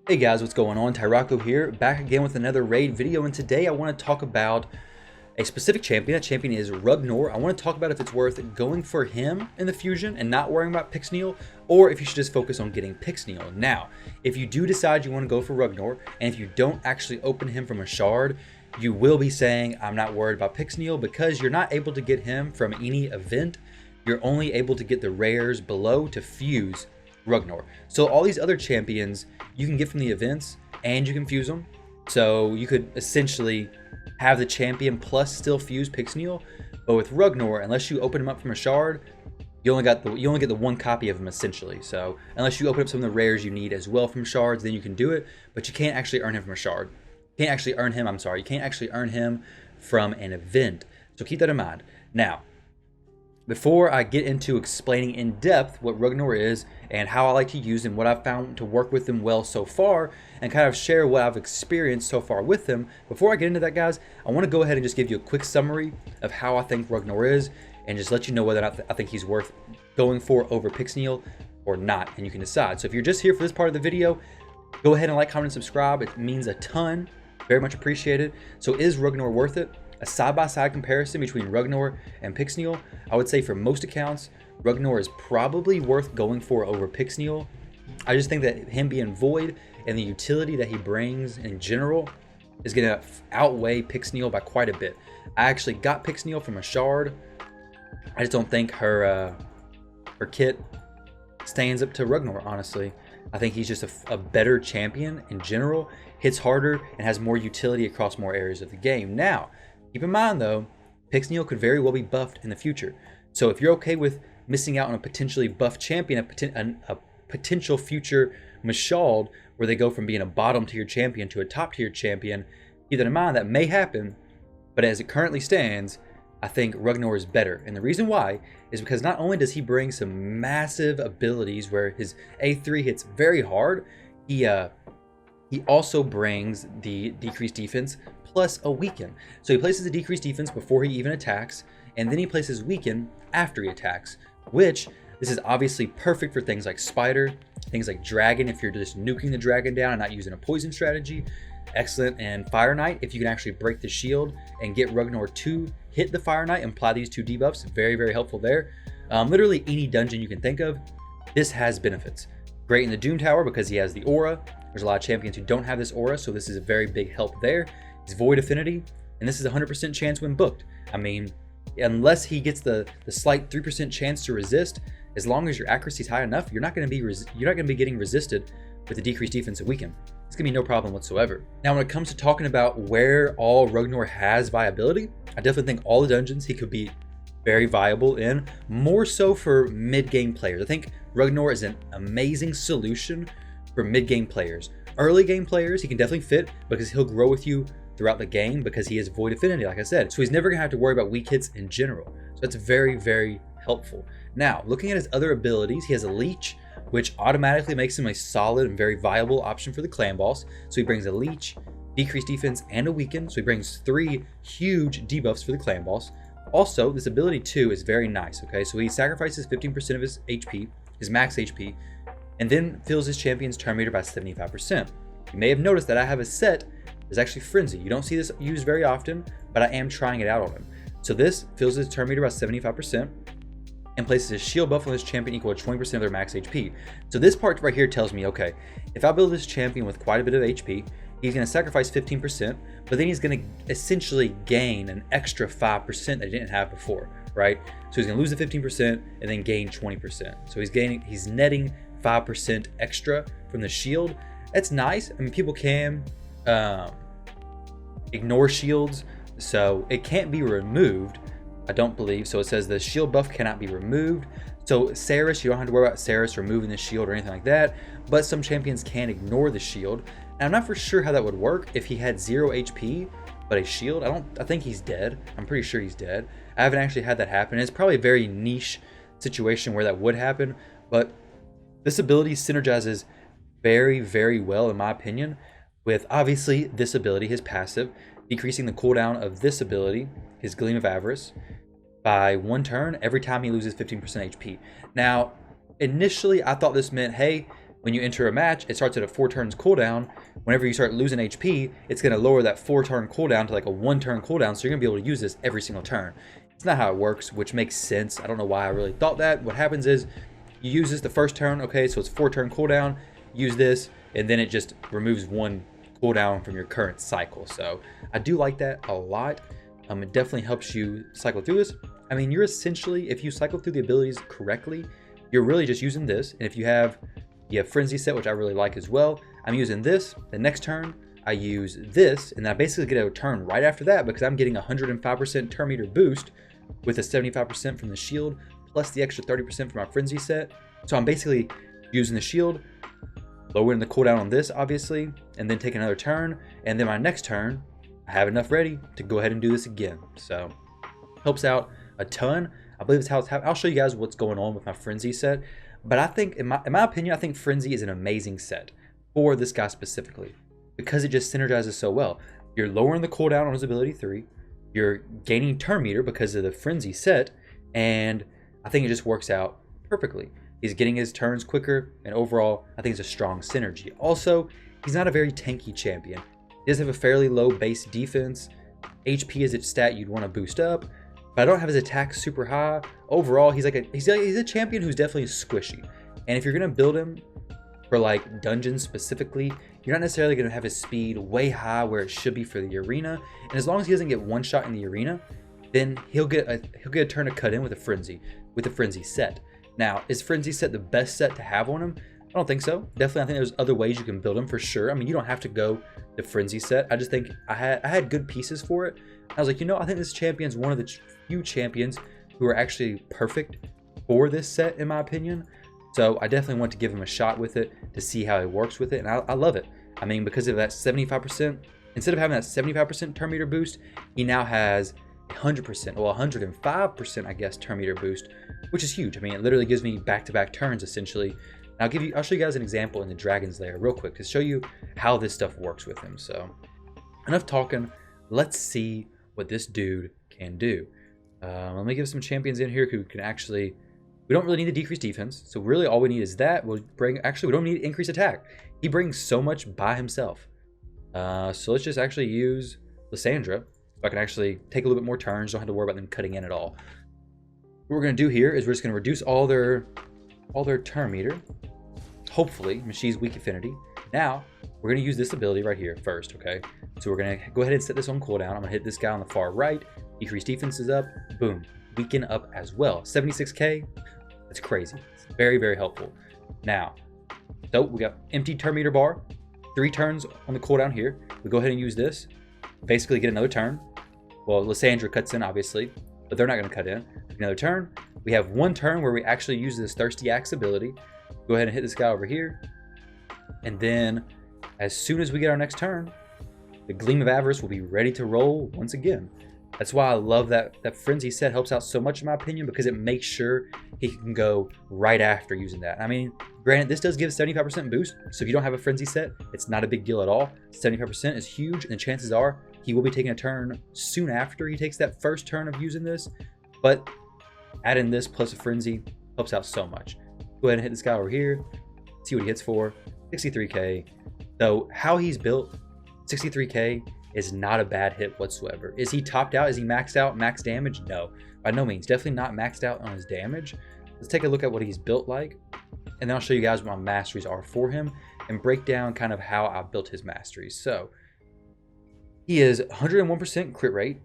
Hey guys, what's going on? Tyrocco here, back again with another raid video, and today I want to talk about a specific champion. That champion is Rugnor. I want to talk about if it's worth going for him in the fusion and not worrying about Pixneal, or if you should just focus on getting Pixneal. Now, if you do decide you want to go for Rugnor, and if you don't actually open him from a shard, you will be saying, I'm not worried about Pixneal, because you're not able to get him from any event. You're only able to get the rares below to fuse Rugnor. So all these other champions you can get from the events and you can fuse them. So you could essentially have the champion plus still fuse Pixneal. But with Rugnor, unless you open him up from a shard, you only get the one copy of him essentially. So unless you open up some of the rares you need as well from shards, then you can do it. But you can't actually earn him from a shard. You can't actually earn him, you can't actually earn him from an event. So keep that in mind. Now, before I get into explaining in depth what Rugnor is and how I like to use him, what I've found to work with him well so far, and kind of share what I've experienced so far with him, before I get into that, guys, I want to go ahead and just give you a quick summary of how I think Rugnor is, and just let you know whether or not I think he's worth going for over Pixneal or not, and you can decide. So if you're just here for this part of the video, go ahead and like, comment, and subscribe. It means a ton. Very much appreciated. So is Rugnor worth it? A side-by-side comparison between Rugnor and Pixneal, I would say for most accounts, Rugnor is probably worth going for over Pixneal. I just think that him being void and the utility that he brings in general is going to outweigh Pixneal by quite a bit. I actually got Pixneal from a shard. I just don't think her kit stands up to Rugnor, honestly. I think he's just a better champion in general, hits harder, and has more utility across more areas of the game. Now, keep in mind though, Pixneal could very well be buffed in the future. So if you're okay with missing out on a potentially buffed champion, a potential future Mashald, where they go from being a bottom tier champion to a top tier champion, keep that in mind. That may happen, but as it currently stands, I think Rugnor is better. And the reason why is because not only does he bring some massive abilities where his A3 hits very hard, he also brings the decreased defense plus a weaken. So he places a decreased defense before he even attacks, and then he places weaken after he attacks, which this is obviously perfect for things like Spider, things like Dragon if you're just nuking the Dragon down and not using a poison strategy. Excellent. And Fire Knight if you can actually break the shield and get Rugnor to hit the Fire Knight and apply these two debuffs. Very, very helpful there. Literally any dungeon you can think of, this has benefits. Great in the Doom Tower because he has the aura. There's a lot of champions who don't have this aura, so this is a very big help there. His Void Affinity, and this is a 100% chance when booked. I mean, unless he gets the slight 3% chance to resist, as long as your accuracy is high enough, you're not going to be getting resisted with the decreased defense and weaken. It's going to be no problem whatsoever. Now, when it comes to talking about where all Rugnor has viability, I definitely think all the dungeons he could be very viable in, more so for mid-game players. I think Rugnor is an amazing solution for mid-game players. Early game players, he can definitely fit because he'll grow with you throughout the game because he has Void Affinity, like I said. So he's never gonna have to worry about weak hits in general. So that's very, very helpful. Now, looking at his other abilities, he has a Leech, which automatically makes him a solid and very viable option for the clan boss. So he brings a Leech, decreased defense, and a weaken. So he brings 3 huge debuffs for the clan boss. Also, this ability too is very nice, okay? So he sacrifices 15% of his HP, his max HP, and then fills his champion's turn meter by 75%. You may have noticed that I have a set that's actually Frenzy. You don't see this used very often, but I am trying it out on him. So this fills his turn meter by 75% and places his shield buff on his champion equal to 20% of their max HP. So this part right here tells me, okay, if I build this champion with quite a bit of HP, he's going to sacrifice 15%, but then he's going to essentially gain an extra 5% that he didn't have before, right? So he's going to lose the 15% and then gain 20%. So he's netting 5% extra from the shield. That's nice. I mean, people can ignore shields, so it can't be removed, I don't believe. So it says the shield buff cannot be removed. So Saris, you don't have to worry about Saris removing the shield or anything like that, but some champions can ignore the shield. And I'm not for sure how that would work if he had 0 HP but a shield. I think he's dead. I'm pretty sure he's dead. I haven't actually had that happen. It's probably a very niche situation where that would happen, but this ability synergizes very, very well, in my opinion, with obviously this ability, his passive, decreasing the cooldown of this ability, his Gleam of Avarice, by 1 turn every time he loses 15% HP. Now, initially I thought this meant, hey, When you enter a match, it starts at a 4 turns cooldown. Whenever you start losing HP, it's going to lower that 4 turn cooldown to like a 1 turn cooldown, so you're going to be able to use this every single turn. It's not how it works, which makes sense. I don't know why I really thought that. What happens is you use this the first turn, okay, so it's 4 turn cooldown, use this, and then it just removes 1 cooldown from your current cycle. So I do like that a lot. It definitely helps you cycle through this. I mean, you're essentially, if you cycle through the abilities correctly, you're really just using this. And if you have Frenzy set, which I really like as well, I'm using this. The next turn, I use this, and then I basically get a turn right after that because I'm getting 105% turn meter boost with a 75% from the shield, plus the extra 30% from my Frenzy set. So I'm basically using the shield, lowering the cooldown on this, obviously, and then take another turn. And then my next turn, I have enough ready to go ahead and do this again. So helps out a ton. I believe it's how I'll show you guys what's going on with my Frenzy set. But I think, in my opinion, I think Frenzy is an amazing set for this guy specifically because it just synergizes so well. You're lowering the cooldown on his ability 3. You're gaining turn meter because of the Frenzy set, and I think it just works out perfectly. He's getting his turns quicker, and overall, I think it's a strong synergy. Also, he's not a very tanky champion. He does have a fairly low base defense. HP is its stat you'd want to boost up, but I don't have his attack super high. Overall, he's a champion who's definitely squishy. And if you're gonna build him for like dungeons specifically, you're not necessarily gonna have his speed way high where it should be for the arena. And as long as he doesn't get one shot in the arena, then he'll get a turn to cut in with a frenzy set. Now, is Frenzy set the best set to have on him? I don't think so. Definitely, I think there's other ways you can build him for sure. I mean, you don't have to go the Frenzy set. I just think I had good pieces for it. I was like, I think this champion's one of the few champions who are actually perfect for this set, in my opinion. So I definitely want to give him a shot with it to see how it works with it, and I love it. I mean, because of that 75%, instead of having that 75% turn meter boost, he now has 100%, well 105%, I guess, turn meter boost, which is huge. I mean, it literally gives me back-to-back turns essentially. And I'll show you guys an example in the Dragon's Lair real quick to show you how this stuff works with him. So enough talking, let's see what this dude can do. Let me give some champions in here who can actually, we don't really need the decreased defense, so really all we need is that. We don't need increased attack. He brings so much by himself. So let's just actually use Lysandra. So I can actually take a little bit more turns, don't have to worry about them cutting in at all. What we're gonna do here is we're just gonna reduce all their turn meter. Hopefully, she's weak affinity. Now, we're gonna use this ability right here first, okay? So we're gonna go ahead and set this on cooldown. I'm gonna hit this guy on the far right. Decrease defense is up, boom. Weaken up as well. 76k, that's crazy. It's very, very helpful. Now, so we got empty turn meter bar, 3 turns on the cooldown here. We go ahead and use this, basically get another turn. Well, Lysandra cuts in, obviously, but they're not gonna cut in. Another turn. We have 1 turn where we actually use this Thirsty Axe ability. Go ahead and hit this guy over here. And then, as soon as we get our next turn, the Gleam of Avarice will be ready to roll once again. That's why I love that Frenzy set helps out so much in my opinion, because it makes sure he can go right after using that. I mean, granted, this does give 75% boost, so if you don't have a Frenzy set, it's not a big deal at all. 75% is huge, and the chances are he will be taking a turn soon after he takes that first turn of using this. But adding this plus a Frenzy helps out so much. Go ahead and hit this guy over here, see what he hits for, 63k. So how he's built, 63k is not a bad hit whatsoever. Is he topped out? Is he maxed out, max damage? No, by no means. Definitely not maxed out on his damage. Let's take a look at what he's built like, and then I'll show you guys what my masteries are for him and break down kind of how I built his masteries. So he is 101% crit rate.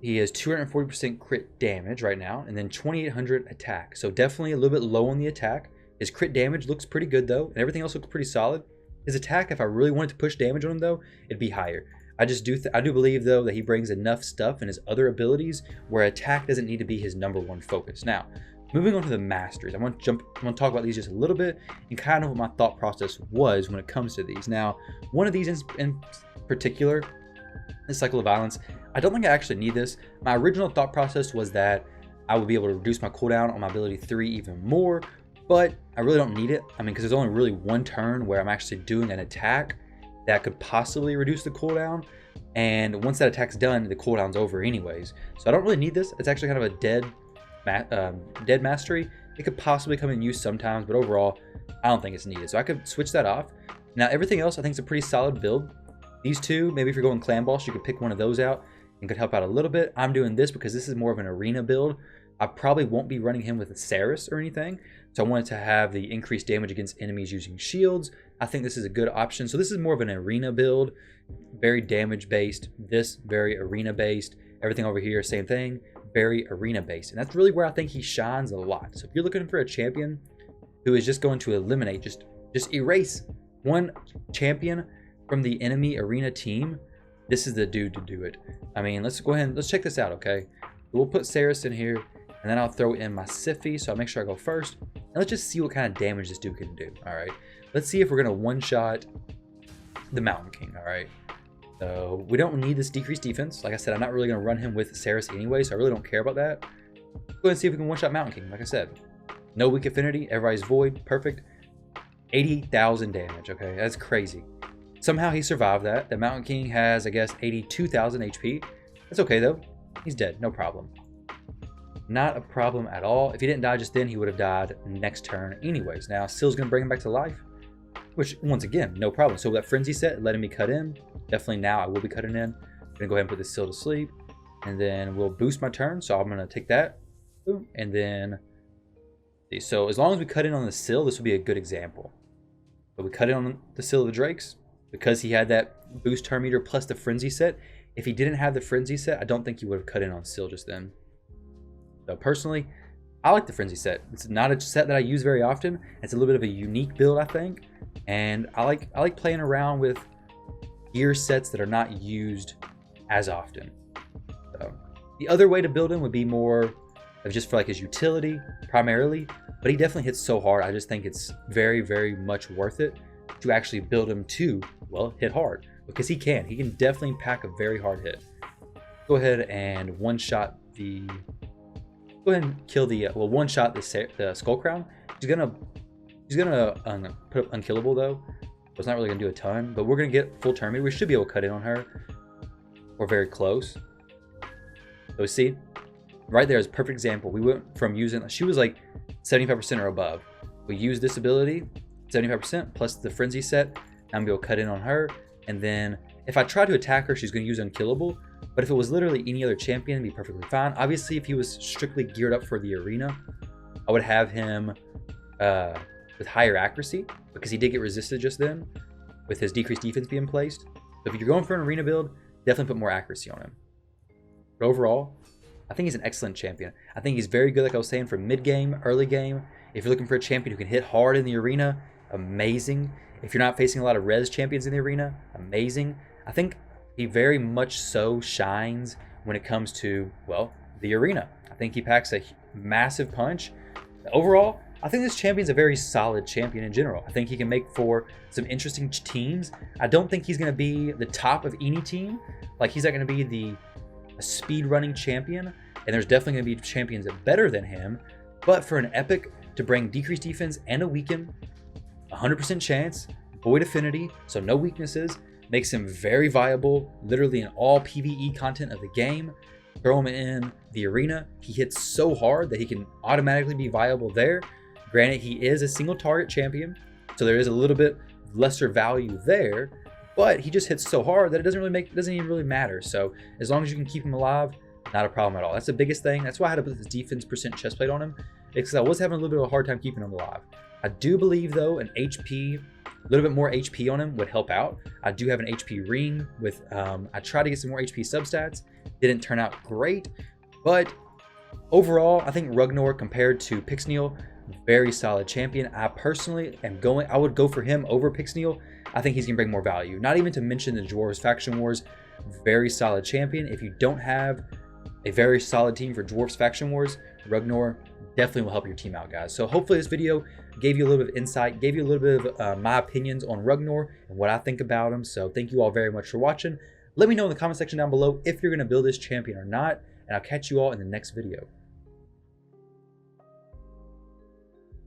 He has 240% crit damage right now, and then 2800 attack. So definitely a little bit low on the attack. His crit damage looks pretty good though, and everything else looks pretty solid. His attack, if I really wanted to push damage on him though, it'd be higher. I do believe though that he brings enough stuff in his other abilities where attack doesn't need to be his #1 focus. Now, moving on to the masteries, I want to talk about these just a little bit and kind of what my thought process was when it comes to these. Now, one of these in particular, the Cycle of Violence, I don't think I actually need this. My original thought process was that I would be able to reduce my cooldown on my ability 3 even more, but I really don't need it. I mean, because there's only really 1 turn where I'm actually doing an attack that could possibly reduce the cooldown, and once that attack's done, the cooldown's over anyways. So I don't really need this. It's actually kind of a dead dead mastery, it could possibly come in use sometimes, but overall, I don't think it's needed. So I could switch that off. Now, everything else I think is a pretty solid build. These two, maybe if you're going clan boss, you could pick one of those out and could help out a little bit. I'm doing this because this is more of an arena build. I probably won't be running him with a Saris or anything. So I wanted to have the increased damage against enemies using shields. I think this is a good option. So this is more of an arena build, very damage based. This very arena based. Everything over here, same thing, very arena based. And that's really where I think he shines a lot. So if you're looking for a champion who is just going to eliminate, just erase one champion from the enemy arena team, this is the dude to do it. I mean, let's go ahead and let's check this out, okay? We'll put Saris in here, and then I'll throw in my Siphi, so I'll make sure I go first. And let's just see what kind of damage this dude can do, all right? Let's see if we're gonna one-shot the Mountain King, all right? So we don't need this decreased defense. Like I said, I'm not really gonna run him with Saris anyway, so I really don't care about that. Let's go ahead and see if we can one-shot Mountain King, like I said. No weak affinity, everybody's void, perfect. 80,000 damage, okay? That's crazy. Somehow he survived that. The Mountain King has, I guess, 82,000 HP. That's okay, though. He's dead, no problem. Not a problem at all. If he didn't die just then, he would have died next turn anyways. Now, Sill's going to bring him back to life, which, once again, no problem. So that Frenzy set, letting me cut in. Definitely now I will be cutting in. I'm going to go ahead and put this Sill to sleep. And then we'll boost my turn, so I'm going to take that. Boom, and then... So as long as we cut in on the Sill, this will be a good example. But we cut in on the Sill of the Drakes. Because he had that boost turn meter plus the Frenzy set. If he didn't have the Frenzy set, I don't think he would have cut in on Sill just then. So personally, I like the Frenzy set. It's not a set that I use very often. It's a little bit of a unique build, I think. And I like playing around with gear sets that are not used as often. So the other way to build him would be more of just for like his utility primarily. But he definitely hits so hard. I just think it's very, very much worth it to actually build him to, well, hit hard, because he can definitely pack a very hard hit. Go ahead and go ahead and kill the one shot the Skull Crown. He's gonna put up unkillable though, so it's not really gonna do a ton, but we're gonna get full turn meter. We should be able to cut in on her, or very close. So see, right there is a perfect example. We went from using, she was like 75% or above. We used this ability 75% plus the Frenzy set. I'm gonna go cut in on her, and then if I try to attack her, she's gonna use unkillable. But if it was literally any other champion, it'd be perfectly fine. Obviously, if he was strictly geared up for the arena, I would have him with higher accuracy, because he did get resisted just then with his decreased defense being placed. So if you're going for an arena build, definitely put more accuracy on him. But overall, I think he's an excellent champion. I think he's very good, like I was saying, for mid-game, early game. If you're looking for a champion who can hit hard in the arena, amazing. If you're not facing a lot of res champions in the arena, amazing. I think he very much so shines when it comes to, well, the arena. I think he packs a massive punch. Overall, I think this champion's a very solid champion in general. I think he can make for some interesting teams. I don't think he's going to be the top of any team. Like, he's not going to be the speed running champion, and there's definitely going to be champions better than him. But for an epic to bring decreased defense and a weaken, 100% chance, void affinity, so no weaknesses, makes him very viable literally in all PvE content of the game. Throw him in the arena, he hits so hard that he can automatically be viable there. Granted, he is a single target champion, so there is a little bit lesser value there, but he just hits so hard that it doesn't even really matter. So as long as you can keep him alive, not a problem at all. That's the biggest thing. That's why I had to put this defense percent chest plate on him, because I was having a little bit of a hard time keeping him alive. I do believe though a little bit more HP on him would help out. I do have an HP ring with, I tried to get some more HP substats. Didn't turn out great, but overall, I think Rugnor compared to Pixneal, very solid champion. I personally I would go for him over Pixneal. I think he's gonna bring more value. Not even to mention the Dwarves Faction Wars, very solid champion. If you don't have a very solid team for Dwarves Faction Wars, Rugnor definitely will help your team out, guys. So hopefully this video gave you a little bit of insight, gave you a little bit of my opinions on Rugnor and what I think about him. So thank you all very much for watching. Let me know in the comment section down below if you're going to build this champion or not, and I'll catch you all in the next video.